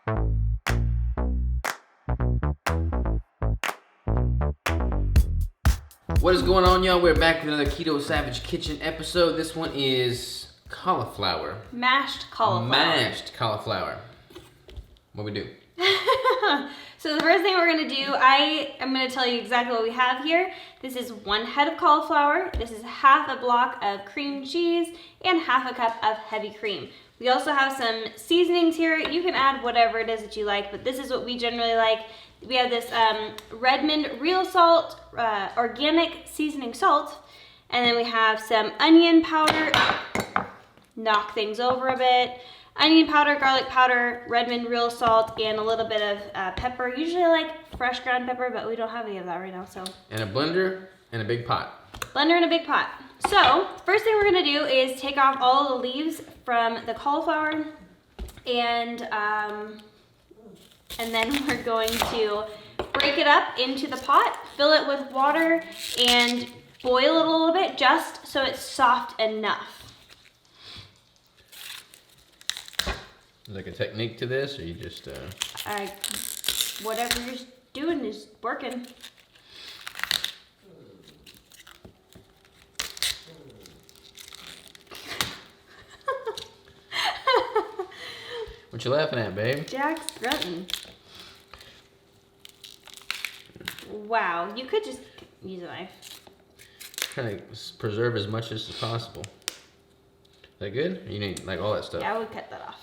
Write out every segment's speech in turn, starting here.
What is going on, y'all? We're back with another Keto Savage Kitchen episode. This one is cauliflower. Mashed cauliflower. Mashed cauliflower. What we do? So the first thing we're gonna do, I am gonna tell you exactly what we have here. This is 1 head of cauliflower. This is half a block of cream cheese and half a cup of heavy cream. We also have some seasonings here. You can add whatever it is that you like, but this is what we generally like. We have this Redmond real salt, organic seasoning salt, and then we have some onion powder, knock things over a bit, onion powder, garlic powder, Redmond real salt, and a little bit of pepper. Usually I like fresh ground pepper, but we don't have any of that right now, so. And a blender and a big pot. Blender and a big pot. So, first thing we're gonna do is take off all the leaves from the cauliflower, and then we're going to break it up into the pot, fill it with water, and boil it a little bit just so it's soft enough. Is like a technique to this, or you just... Whatever you're doing is working. What you laughing at, babe? Jack's grunting. Wow, you could just use a knife. Trying to preserve as much as possible. Is that good? Or you need like all that stuff? Yeah, I would cut that off.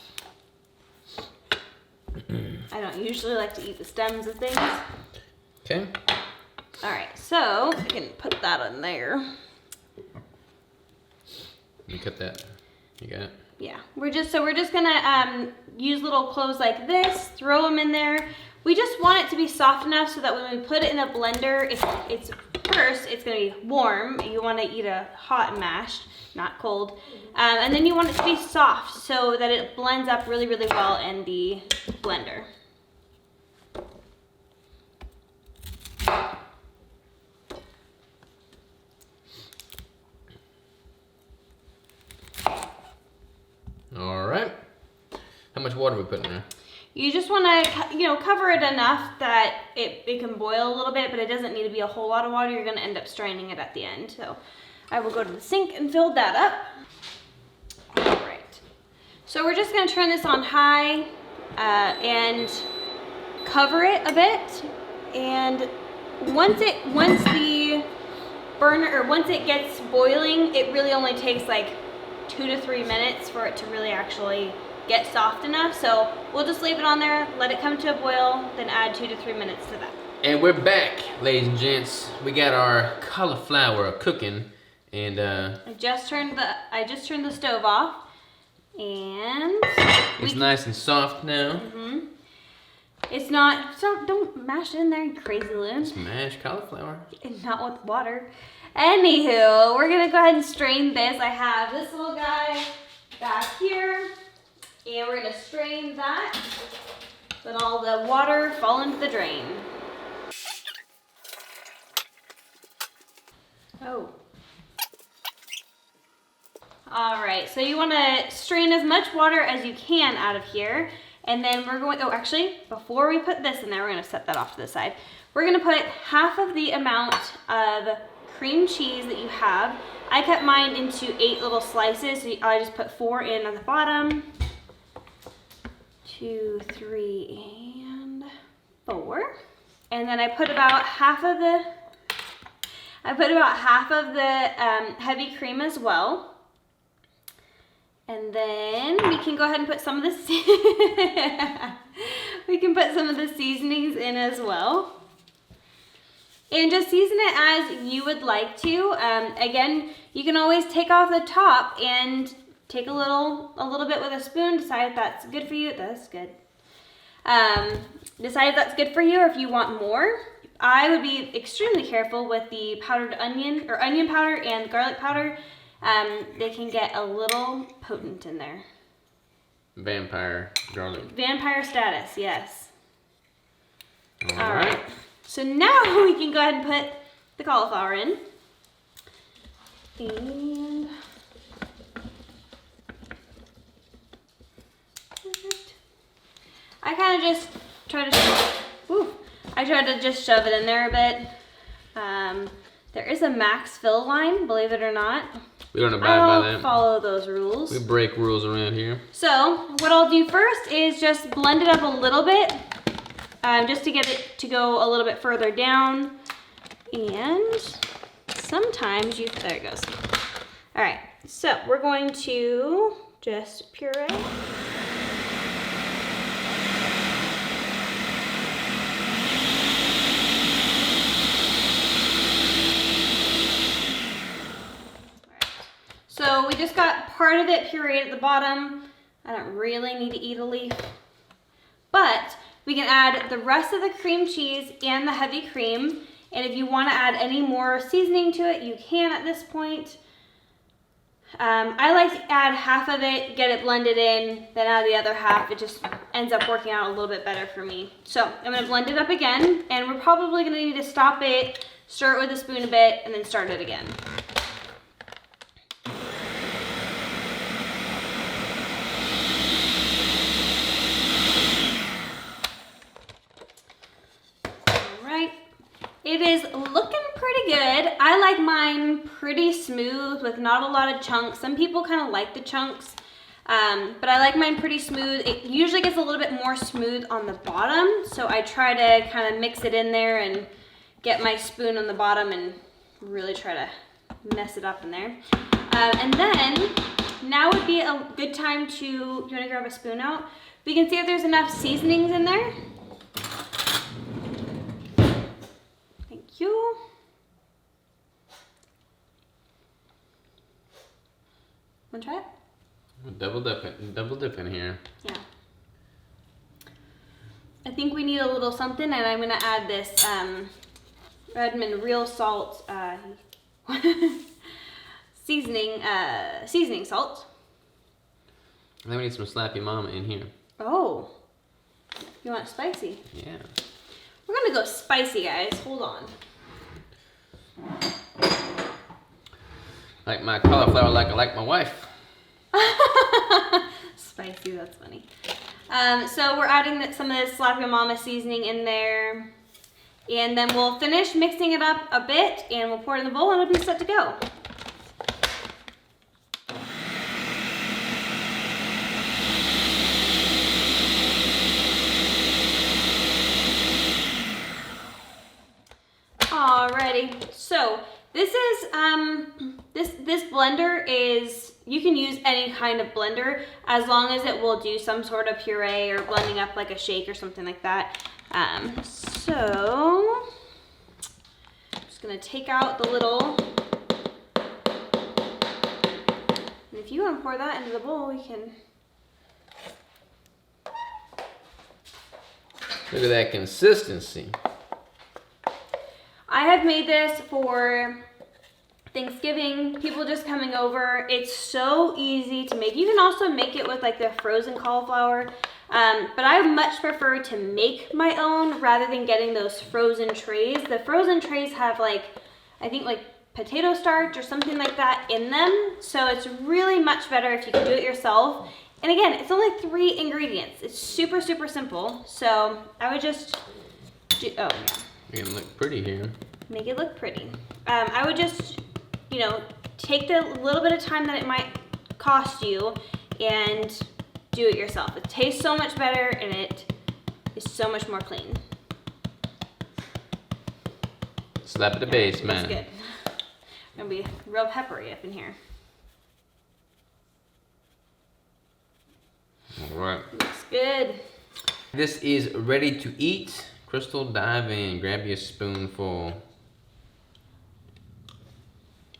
I don't usually like to eat the stems of things. Okay. All right, so I can put that in there. You cut that. You got it? Yeah. We're just gonna use little cloves like this, throw them in there. We just want it to be soft enough so that when we put it in a blender, it's gonna be warm. You want to eat a hot mashed, not cold. And then you want it to be soft so that it blends up really, really well in the blender. All right. How much water are we putting in there? You just want to, cover it enough that it can boil a little bit, but it doesn't need to be a whole lot of water. You're going to end up straining it at the end. So I will go to the sink and fill that up. All right. So we're just going to turn this on high and cover it a bit. And once it gets boiling, it really only takes like 2 to 3 minutes for it to really actually get soft enough. So we'll just leave it on there, let it come to a boil, then add 2 to 3 minutes to that. And we're back, ladies and gents. We got our cauliflower cooking, and I just turned the stove off, and it's nice and soft now. It's not, so don't mash it in there, you crazy loon. It's mashed cauliflower. And not with water. Anywho, we're gonna go ahead and strain this. I have this little guy back here, and we're gonna strain that. Let all the water fall into the drain. Oh. All right, so you wanna strain as much water as you can out of here. And then we're going, actually, before we put this in there, we're gonna set that off to the side. We're gonna put half of the amount of cream cheese that you have. I cut mine into 8 little slices, so I just put 4 in at the bottom. 2, 3, and 4. And then I put about half of the heavy cream as well. And then we can go ahead and put some of the seasonings in as well. And just season it as you would like to. Again, you can always take off the top and take a little bit with a spoon, decide if that's good for you. That's good. Decide if that's good for you or if you want more. I would be extremely careful with the powdered onion or onion powder and garlic powder. They can get a little potent in there. Vampire garlic. Vampire status, yes. All right. So now we can go ahead and put the cauliflower in. And perfect. I I kind of just try to just shove it in there a bit. There is a max fill line, believe it or not. We don't abide by that. I don't follow those rules. We break rules around here. So what I'll do first is just blend it up a little bit, just to get it to go a little bit further down. And sometimes there it goes. All right, so we're going to just puree. So we just got part of it pureed at the bottom. I don't really need to eat a leaf, but we can add the rest of the cream cheese and the heavy cream. And if you want to add any more seasoning to it, you can at this point. I like to add half of it, get it blended in, then add the other half. It just ends up working out a little bit better for me. So I'm going to blend it up again, and we're probably going to need to stop it, stir it with a spoon a bit, and then start it again. It is looking pretty good. I like mine pretty smooth with not a lot of chunks. Some people kind of like the chunks, but I like mine pretty smooth. It usually gets a little bit more smooth on the bottom, so I try to kind of mix it in there and get my spoon on the bottom and really try to mess it up in there. And then now would be a good time to, you want to grab a spoon out? We can see if there's enough seasonings in there. You. Want to try it? Double dipping here. Yeah. I think we need a little something, and I'm gonna add this Redmond real salt seasoning salt. And then we need some Slappy Mama in here. Oh, you want spicy? Yeah. We're gonna go spicy, guys. Hold on. Like my cauliflower, like I like my wife. Spicy, that's funny. So we're adding some of this Slappy Mama seasoning in there. And then we'll finish mixing it up a bit, and we'll pour it in the bowl, and it'll be set to go. Alrighty, so this is this blender is, you can use any kind of blender as long as it will do some sort of puree or blending up like a shake or something like that. So I'm just gonna take out the little, and if you want to pour that into the bowl, you can. Look at that consistency. I have made this for Thanksgiving, people just coming over. It's so easy to make. You can also make it with like the frozen cauliflower, but I much prefer to make my own rather than getting those frozen trays. The frozen trays have like, I think like potato starch or something like that in them, so it's really much better if you can do it yourself. And again, it's only 3 ingredients. It's super, super simple. So I would just do, oh yeah. You're gonna look pretty here. Make it look pretty. I would just, you know, take the little bit of time that it might cost you and do it yourself. It tastes so much better and it is so much more clean. Slap at the base, man. That's good. Gonna be real peppery up in here. All right. Looks good. This is ready to eat. Crystal, dive in, grab you a spoonful.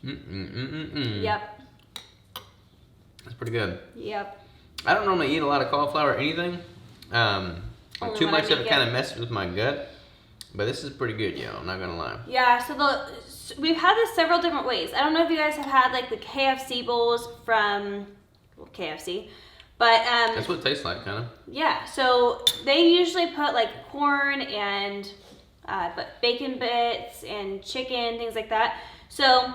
Yep. That's pretty good. Yep. I don't normally eat a lot of cauliflower or anything. Too much of it kind of messes with my gut. But this is pretty good, yo. I'm not gonna lie. Yeah, so we've had this several different ways. I don't know if you guys have had like the KFC bowls from KFC. But that's what it tastes like, kind of. Yeah, so they usually put like corn and but bacon bits and chicken, things like that. So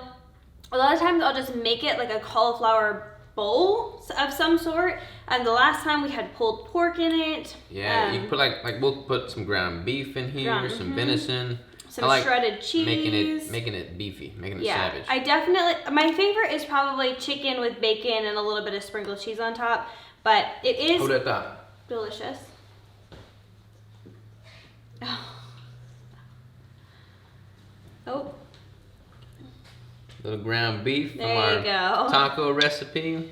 a lot of times I'll just make it like a cauliflower bowl of some sort. And the last time we had pulled pork in it. Yeah, you can put like we'll put some ground beef in here, some venison. Some shredded cheese. Making it beefy, making it yeah, savage. I definitely, my favorite is probably chicken with bacon and a little bit of sprinkled cheese on top. But it is Hold that thought. delicious. Oh. Little ground beef from There our you go. taco recipe.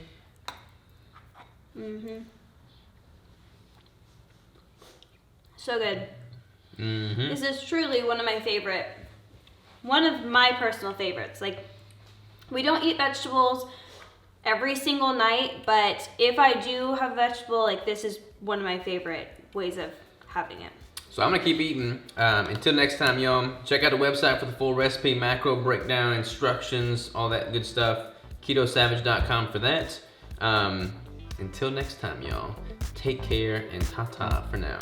So good. This is truly one of my personal favorites. Like, we don't eat vegetables every single night, but if I do have a vegetable, like, this is one of my favorite ways of having it. So I'm gonna keep eating. Until next time, y'all. Check out the website for the full recipe, macro breakdown, instructions, all that good stuff. KetoSavage.com for that. Until next time, y'all. Take care and ta-ta for now.